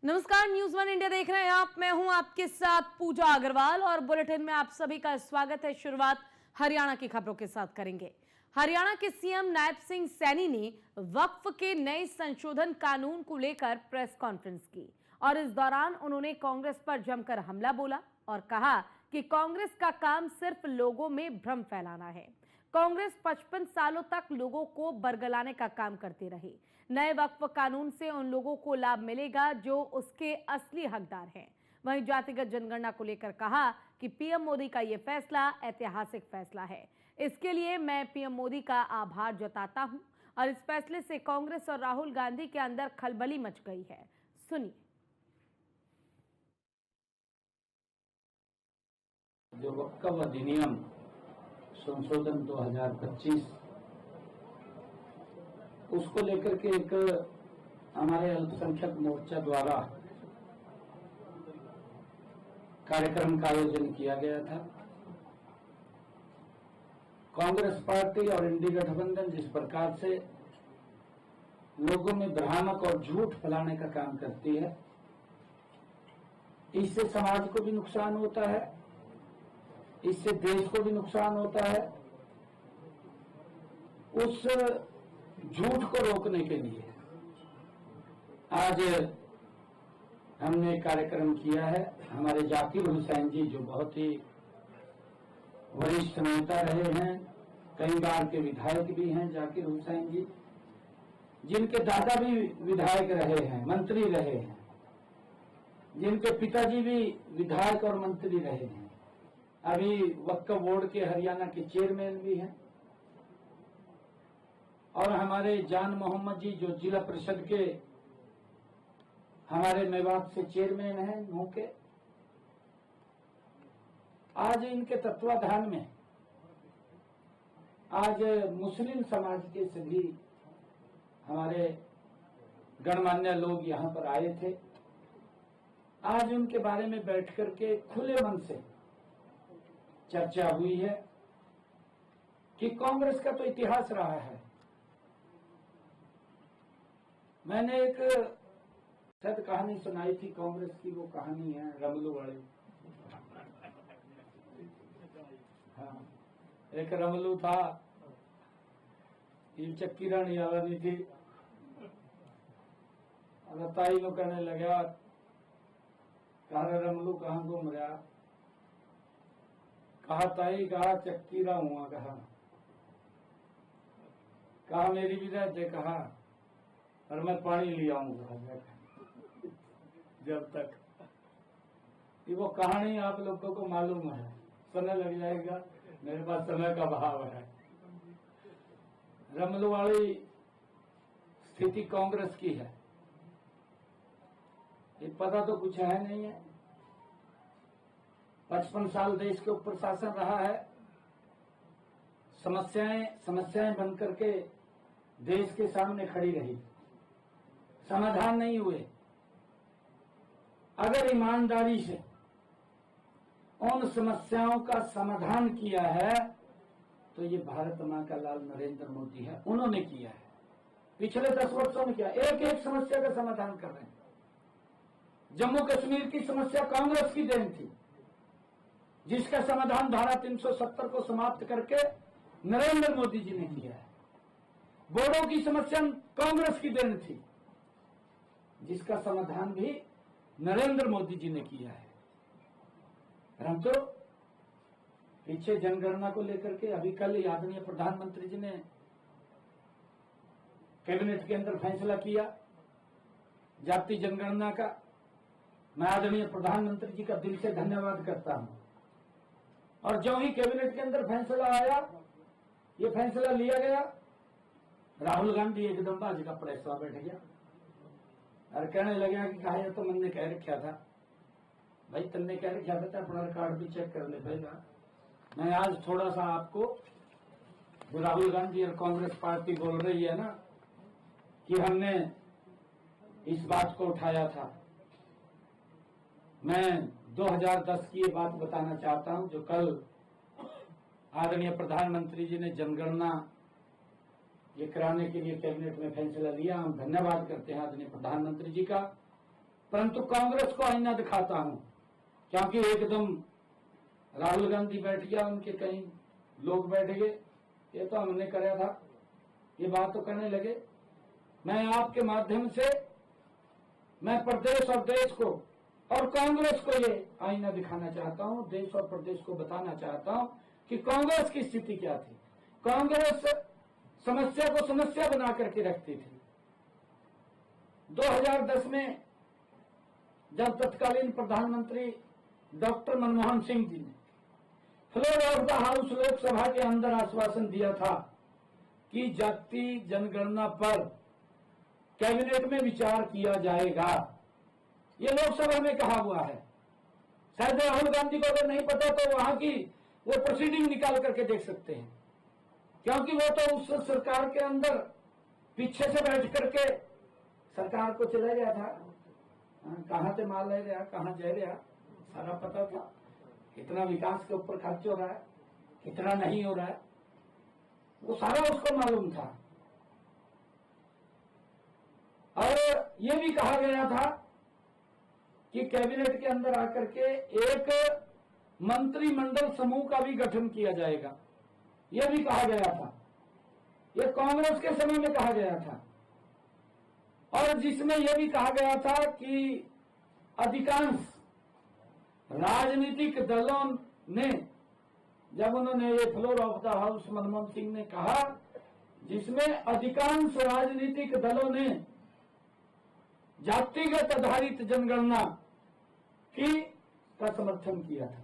नमस्कार, news one India देख रहे हैं आप। मैं हूं आपके साथ पूजा अग्रवाल और बुलेटिन में आप सभी का स्वागत है। शुरुआत हरियाणा की खबरों के साथ करेंगे। हरियाणा के सीएम नायब सिंह सैनी ने वक्फ के नए संशोधन कानून को लेकर प्रेस कॉन्फ्रेंस की और इस दौरान उन्होंने कांग्रेस पर जमकर हमला बोला और कहा कि कांग्रेस का काम सिर्फ लोगों में भ्रम फैलाना है। कांग्रेस 55 सालों तक लोगों को बरगलाने का काम करती रही। नए वक्फ कानून से उन लोगों को लाभ मिलेगा जो उसके असली हकदार हैं। वहीं जातिगत जनगणना को लेकर कहा कि पीएम मोदी का यह फैसला ऐतिहासिक फैसला है। इसके लिए मैं पीएम मोदी का आभार जताता हूं और इस फैसले से कांग्रेस और राहुल गांधी के अंदर खलबली मच गई है। सुनिए। जो वक्फ अधिनियम संशोधन 2025 उसको लेकर के एक हमारे अल्पसंख्यक मोर्चा द्वारा कार्यक्रम का आयोजन किया गया था। कांग्रेस पार्टी और इंडी गठबंधन जिस प्रकार से लोगों में भ्रामक और झूठ फैलाने का काम करती है, इससे समाज को भी नुकसान होता है, इससे देश को भी नुकसान होता है। उस झूठ को रोकने के लिए आज हमने कार्यक्रम किया है। हमारे जाकिर हुसैन जी जो बहुत ही वरिष्ठ नेता रहे हैं, कई बार के विधायक भी हैं, जाकिर हुसैन जी जिनके दादा भी विधायक रहे हैं, मंत्री रहे हैं, जिनके पिताजी भी विधायक और मंत्री रहे हैं, अभी वक्फ बोर्ड के हरियाणा के चेयरमैन भी हैं, और हमारे जान मोहम्मद जी जो जिला परिषद के हमारे मेवात से चेयरमैन हैं नूह के। आज इनके तत्वाधान में आज मुस्लिम समाज के सभी हमारे गणमान्य लोग यहाँ पर आए थे। आज उनके बारे में बैठ करके खुले मन से चर्चा हुई है कि कांग्रेस का तो इतिहास रहा है। मैंने एक शायद कहानी सुनाई थी कांग्रेस की, वो कहानी है रमलू वाली। हाँ, एक रमलू था, ये चक्की रानी आवानी थी, ताई को कहने लगा, कहा रमलू कहाँ घूम रहा? कहा ताई, कहा चक्की रा हुआ, कहा मेरी भी रहते, कहा और मैं पानी ले आऊंगा जब तक। ये वो कहानी आप लोगों को मालूम है, समय लग जाएगा, मेरे पास समय का अभाव है। रमलू वाली स्थिति कांग्रेस की है, ये पता तो कुछ है नहीं है। 55 साल देश के ऊपर शासन रहा है, समस्याएं बन करके देश के सामने खड़ी रही, समाधान नहीं हुए। अगर ईमानदारी से उन समस्याओं का समाधान किया है तो ये भारत मां का लाल नरेंद्र मोदी है, उन्होंने किया है। पिछले 10 वर्षों में किया, एक एक समस्या का समाधान कर रहे हैं। जम्मू कश्मीर की समस्या कांग्रेस की देन थी, जिसका समाधान धारा 370 को समाप्त करके नरेंद्र मोदी जी ने किया है। बोडो की समस्या कांग्रेस की देन थी, जिसका समाधान भी नरेंद्र मोदी जी ने किया है। हम तो पीछे जनगणना को लेकर के अभी कल आदरणीय प्रधानमंत्री जी ने कैबिनेट के अंदर फैसला किया जाति जनगणना का। मैं आदरणीय प्रधानमंत्री जी का दिल से धन्यवाद करता हूं। और जो ही कैबिनेट के अंदर फैसला आया, ये फैसला लिया गया, राहुल गांधी एकदम बाजी का प्रेसवा बैठ गया और कहने लगा कि कहा तो मैंने कह रखा था। भाई तुमने कह रखा था तो अपना रिकॉर्ड भी चेक करने पड़ेगा। मैं आज थोड़ा सा आपको, जो राहुल गांधी और कांग्रेस पार्टी बोल रही है ना कि हमने इस बात को उठाया था, मैं 2010 की ये बात बताना चाहता हूं, जो कल आदरणीय प्रधानमंत्री जी ने जनगणना ये कराने के लिए कैबिनेट में फैसला लिया। हम धन्यवाद करते हैं आदरणीय प्रधानमंत्री जी का। परंतु कांग्रेस को आईना दिखाता हूं, क्योंकि एकदम राहुल गांधी बैठ गया, उनके कहीं लोग बैठ गए, ये तो हमने कराया था, ये बात तो करने लगे। मैं आपके माध्यम से मैं प्रदेश और देश को और कांग्रेस को ये आईना दिखाना चाहता हूं, देश और प्रदेश को बताना चाहता हूं कि कांग्रेस की स्थिति क्या थी। कांग्रेस समस्या को समस्या बना करके रखती थी। 2010 में जब तत्कालीन प्रधानमंत्री डॉक्टर मनमोहन सिंह जी ने floor of the house Lok Sabha के अंदर आश्वासन दिया था कि जाति जनगणना पर कैबिनेट में विचार किया जाएगा, ये लोकसभा में कहा हुआ है। शायद राहुल गांधी को अगर नहीं पता तो वहां की वो प्रोसीडिंग निकाल करके देख सकते हैं, क्योंकि वो तो उस सरकार के अंदर पीछे से बैठ करके सरकार को चला गया था। कहां से माल ले रहा, कहां जा रहा, सारा पता था। कितना विकास के ऊपर खर्च हो रहा है, कितना नहीं हो रहा है, वो सारा उसको मालूम था। और ये भी कहा गया था कि कैबिनेट के अंदर आकर के एक मंत्रिमंडल समूह का भी गठन किया जाएगा, यह भी कहा गया था। यह कांग्रेस के समय में कहा गया था, और जिसमें यह भी कहा गया था कि अधिकांश राजनीतिक दलों ने, जब उन्होंने ये floor of the house Manmohan Singh ने कहा, जिसमें अधिकांश राजनीतिक दलों ने जातिगत आधारित जनगणना का समर्थन किया था।